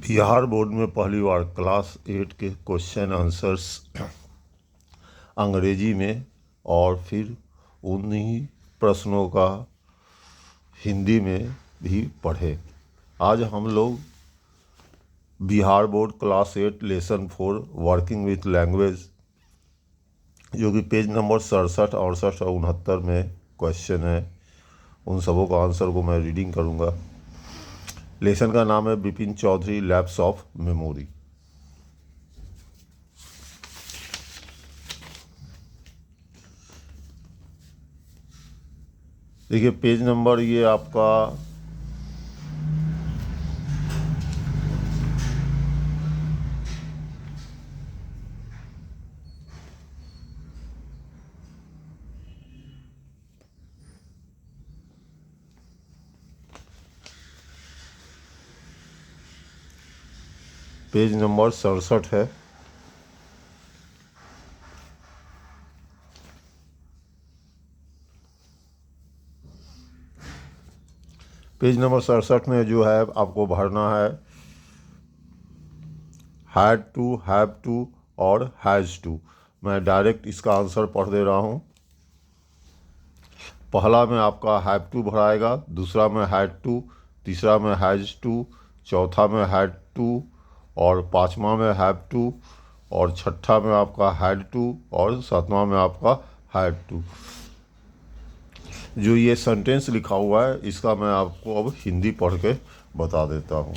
Bihar board में पहली बार class 8 के क्वेश्चन आंसर्स अंग्रेजी में और फिर उन्हीं प्रश्नों का हिंदी में भी पढ़े। आज हम लोग Bihar board class 8 lesson 4 working with language जो कि पेज नंबर 67, 68 और 69 में क्वेश्चन है, उन सबों का आंसर को मैं रीडिंग करूँगा। लेसन का नाम है Bipin Chaudhary lapse of memory. देखिए पेज नंबर ये आपका पेज नंबर 67 है। पेज नंबर 67 में जो है आपको भरना है हैड टू, हैव टू और हैज़ टू। मैं डायरेक्ट इसका आंसर पढ़ दे रहा हूँ। पहला में आपका हैव टू भराएगा, दूसरा में हैड टू, तीसरा में हैज़ टू, चौथा में हैड टू और पांचवा में हैव टू और छठा में आपका हैड टू और सातवां में आपका हैड टू। जो ये सेंटेंस लिखा हुआ है इसका मैं आपको अब हिंदी पढ़ के बता देता हूँ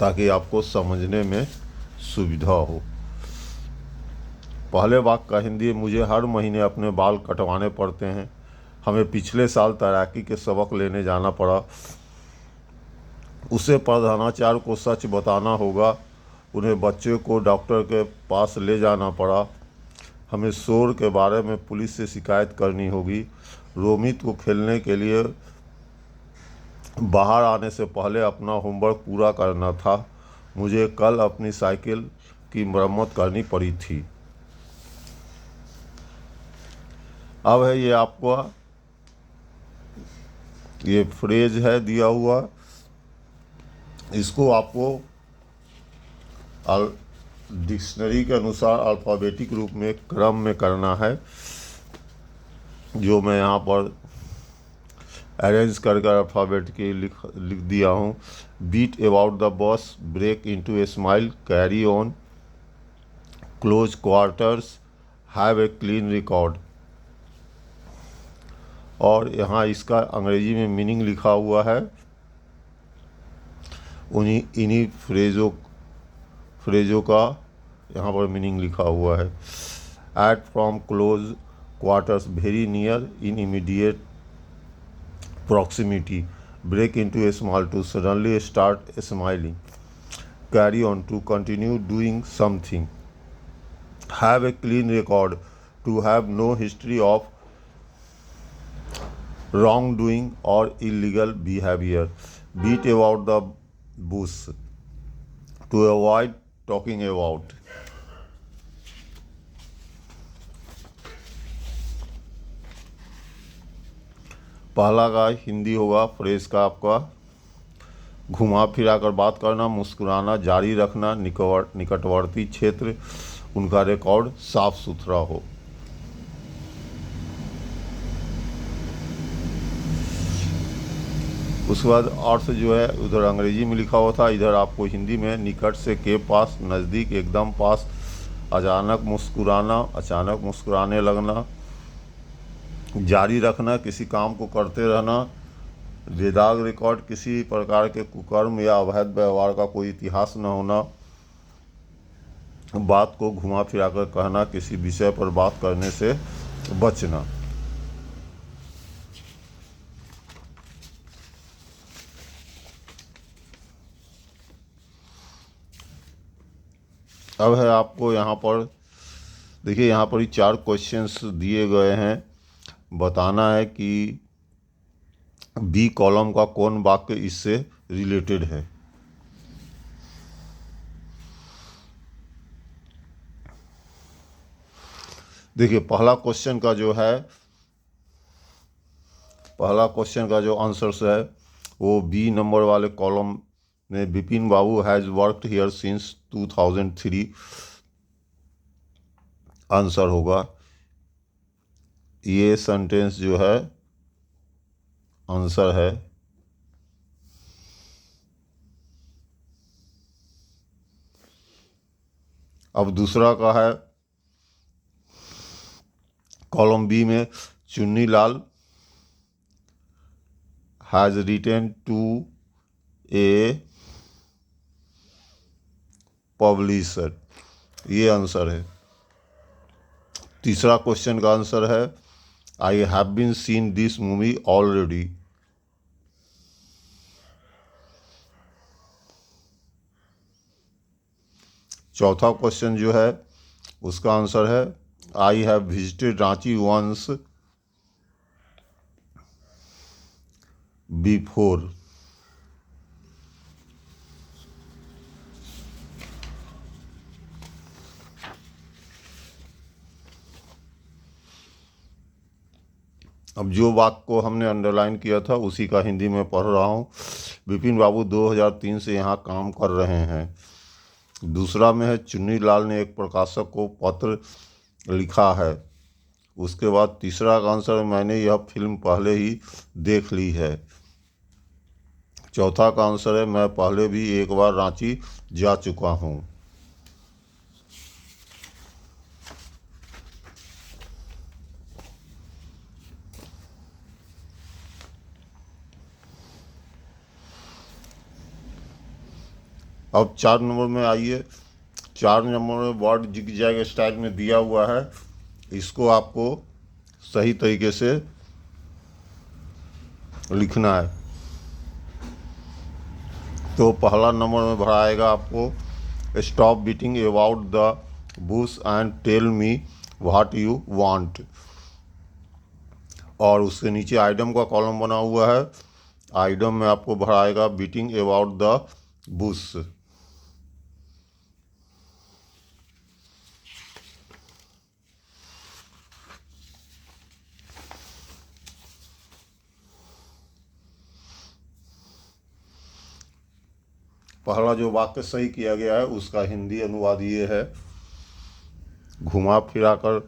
ताकि आपको समझने में सुविधा हो। पहले वाक्य का हिंदी: मुझे हर महीने अपने बाल कटवाने पड़ते हैं। हमें पिछले साल तैराकी के सबक लेने जाना पड़ा। उसे प्रधानाचार्य को सच बताना होगा। उन्हें बच्चे को डॉक्टर के पास ले जाना पड़ा। हमें शोर के बारे में पुलिस से शिकायत करनी होगी। रोमित को खेलने के लिए बाहर आने से पहले अपना होमवर्क पूरा करना था। मुझे कल अपनी साइकिल की मरम्मत करनी पड़ी थी। अब है ये आपको ये फ्रेज है दिया हुआ, इसको आपको डिक्शनरी के अनुसार अल्फ़ाबेटिक रूप में क्रम में करना है, जो मैं यहाँ पर अरेंज करके अल्फ़ाबेटिकली लिख दिया हूँ। Beat about the bush, break into a smile, carry on, close quarters, have a clean record. और यहाँ इसका अंग्रेजी में मीनिंग लिखा हुआ है, इन्हीं फ्रेजों का यहाँ पर मीनिंग लिखा हुआ है। At from close quarters, very near, in immediate proximity, break into a smile, to suddenly start smiling, carry on, to continue doing something, have a clean record, to have no history of wrongdoing or illegal behavior, beat about the bush, to avoid talking about। पहला का हिंदी होगा phrase का आपका: घुमा फिरा कर बात करना, मुस्कुराना, जारी रखना, निकटवर्ती क्षेत्र उनका रिकॉर्ड साफ सुथरा हो। उसके बाद अर्थ जो है उधर अंग्रेजी में लिखा हुआ था, इधर आपको हिंदी में: निकट से के पास, नज़दीक, एकदम पास, अचानक मुस्कुराना, अचानक मुस्कुराने लगना, जारी रखना, किसी काम को करते रहना, बेदाग रिकॉर्ड, किसी प्रकार के कुकर्म या अवैध व्यवहार का कोई इतिहास न होना, बात को घुमा फिरा कर कहना, किसी विषय पर बात करने से बचना। अब है आपको यहाँ पर देखिए, यहाँ पर ही 4 क्वेश्चंस दिए गए हैं। बताना है कि बी कॉलम का कौन वाक्य इससे रिलेटेड है। देखिए पहला क्वेश्चन का जो आंसर है, वो बी नंबर वाले कॉलम में Vipin Babu has worked here since 2003 answer होगा। ये सेंटेंस जो है आंसर है। अब दूसरा का है कॉलम बी में, Chunni Lal has written to a publisher, ये आंसर है। तीसरा क्वेश्चन का आंसर है I have been seen this movie already. चौथा क्वेश्चन जो है उसका आंसर है I have visited Ranchi once before. अब जो वाक्य को हमने अंडरलाइन किया था उसी का हिंदी में पढ़ रहा हूँ। विपिन बाबू 2003 से यहाँ काम कर रहे हैं। दूसरा में है चुन्नी लाल ने एक प्रकाशक को पत्र लिखा है। उसके बाद तीसरा का आंसर है मैंने यह फिल्म पहले ही देख ली है। चौथा का आंसर है मैं पहले भी एक बार रांची जा चुका हूँ। अब 4 नंबर में आइए। 4 नंबर में वर्ड जिग जैग स्टाइल में दिया हुआ है, इसको आपको सही तरीके से लिखना है। तो पहला नंबर में भरा आएगा आपको stop beating about the bush and tell me what you want. और उसके नीचे आइटम का कॉलम बना हुआ है। आइटम में आपको भरा आएगा बीटिंग अबाउट द बुश। पहला जो वाक्य सही किया गया है उसका हिंदी अनुवाद ये है, घुमा फिरा कर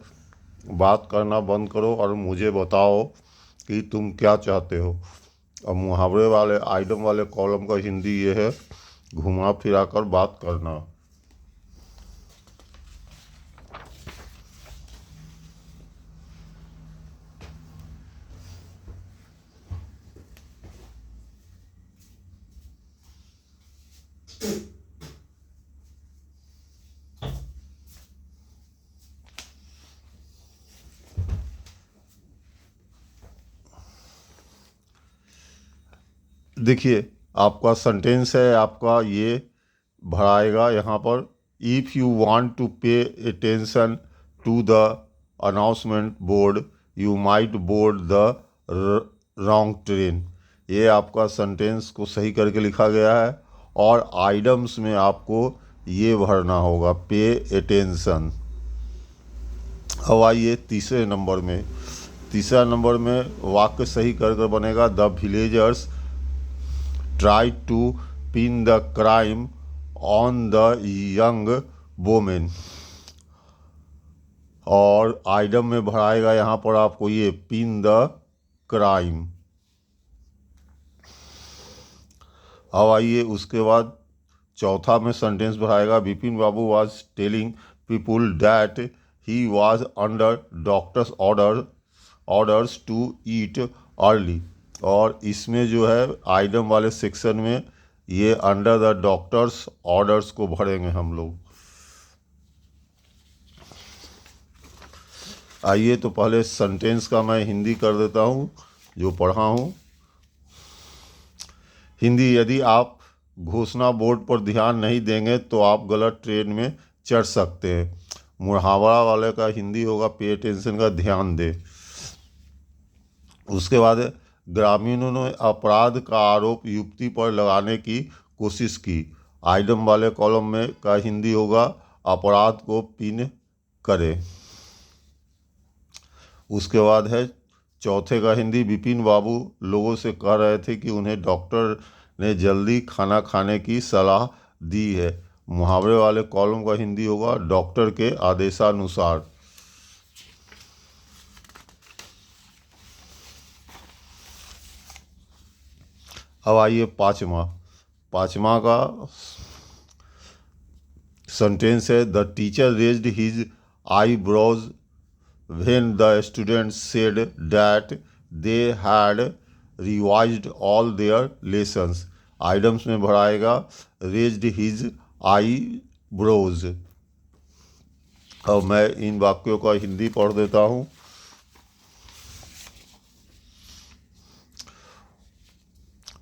बात करना बंद करो और मुझे बताओ कि तुम क्या चाहते हो। और मुहावरे वाले आइटम वाले कॉलम का हिंदी ये है, घुमा फिरा कर बात करना। देखिए आपका सेंटेंस है, आपका ये भराएगा यहाँ पर, if you want to pay attention to the announcement board you might board the wrong train. ये आपका सेंटेंस को सही करके लिखा गया है। और आइटम्स में आपको ये भरना होगा, पे अटेंशन। अब आइए तीसरे नंबर में। तीसरा नंबर में वाक्य सही कर बनेगा the villagers try to pin the crime on the young women. और आइटम में भराएगा यहाँ पर आपको ये पिन द क्राइम। अब आइए उसके बाद चौथा में सेंटेंस भराएगा Vipin Babu was telling people that he was under doctor's orders to eat early. और इसमें जो है आइटम वाले सेक्शन में ये अंडर द डॉक्टर्स ऑर्डर्स को भरेंगे हम लोग। आइए तो पहले सेंटेंस का मैं हिंदी कर देता हूँ जो पढ़ा हूँ। हिंदी, यदि आप घोषणा बोर्ड पर ध्यान नहीं देंगे तो आप गलत ट्रेन में चढ़ सकते हैं। मुहावरा वाले का हिंदी होगा पे अटेंशन का ध्यान दे। उसके बाद ग्रामीणों ने अपराध का आरोप युवती पर लगाने की कोशिश की। आइटम वाले कॉलम में का हिंदी होगा अपराध को पिन करे। उसके बाद है चौथे का हिंदी, विपिन बाबू लोगों से कह रहे थे कि उन्हें डॉक्टर ने जल्दी खाना खाने की सलाह दी है। मुहावरे वाले कॉलम का हिंदी होगा डॉक्टर के आदेशानुसार। अब आइए पाँचवा का सेंटेंस है, the teacher raised his eyebrows when the students said that they had revised all their lessons. Items में भराएगा रेज्ड हिज आईब्रोज। अब मैं इन वाक्यों का हिंदी पढ़ देता हूँ।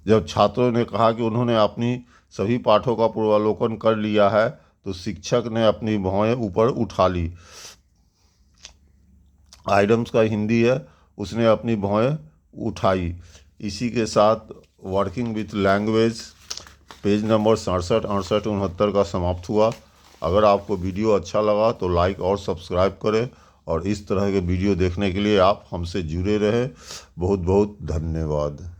जब छात्रों ने कहा कि उन्होंने अपनी सभी पाठों का पूर्वावलोकन कर लिया है तो शिक्षक ने अपनी भौहें ऊपर उठा ली। आइटम्स का हिंदी है उसने अपनी भौहें उठाई। इसी के साथ working with language page number 67, 68, 69 का समाप्त हुआ। अगर आपको वीडियो अच्छा लगा तो लाइक और सब्सक्राइब करें और इस तरह के वीडियो देखने के लिए आप हमसे जुड़े रहें। बहुत बहुत धन्यवाद।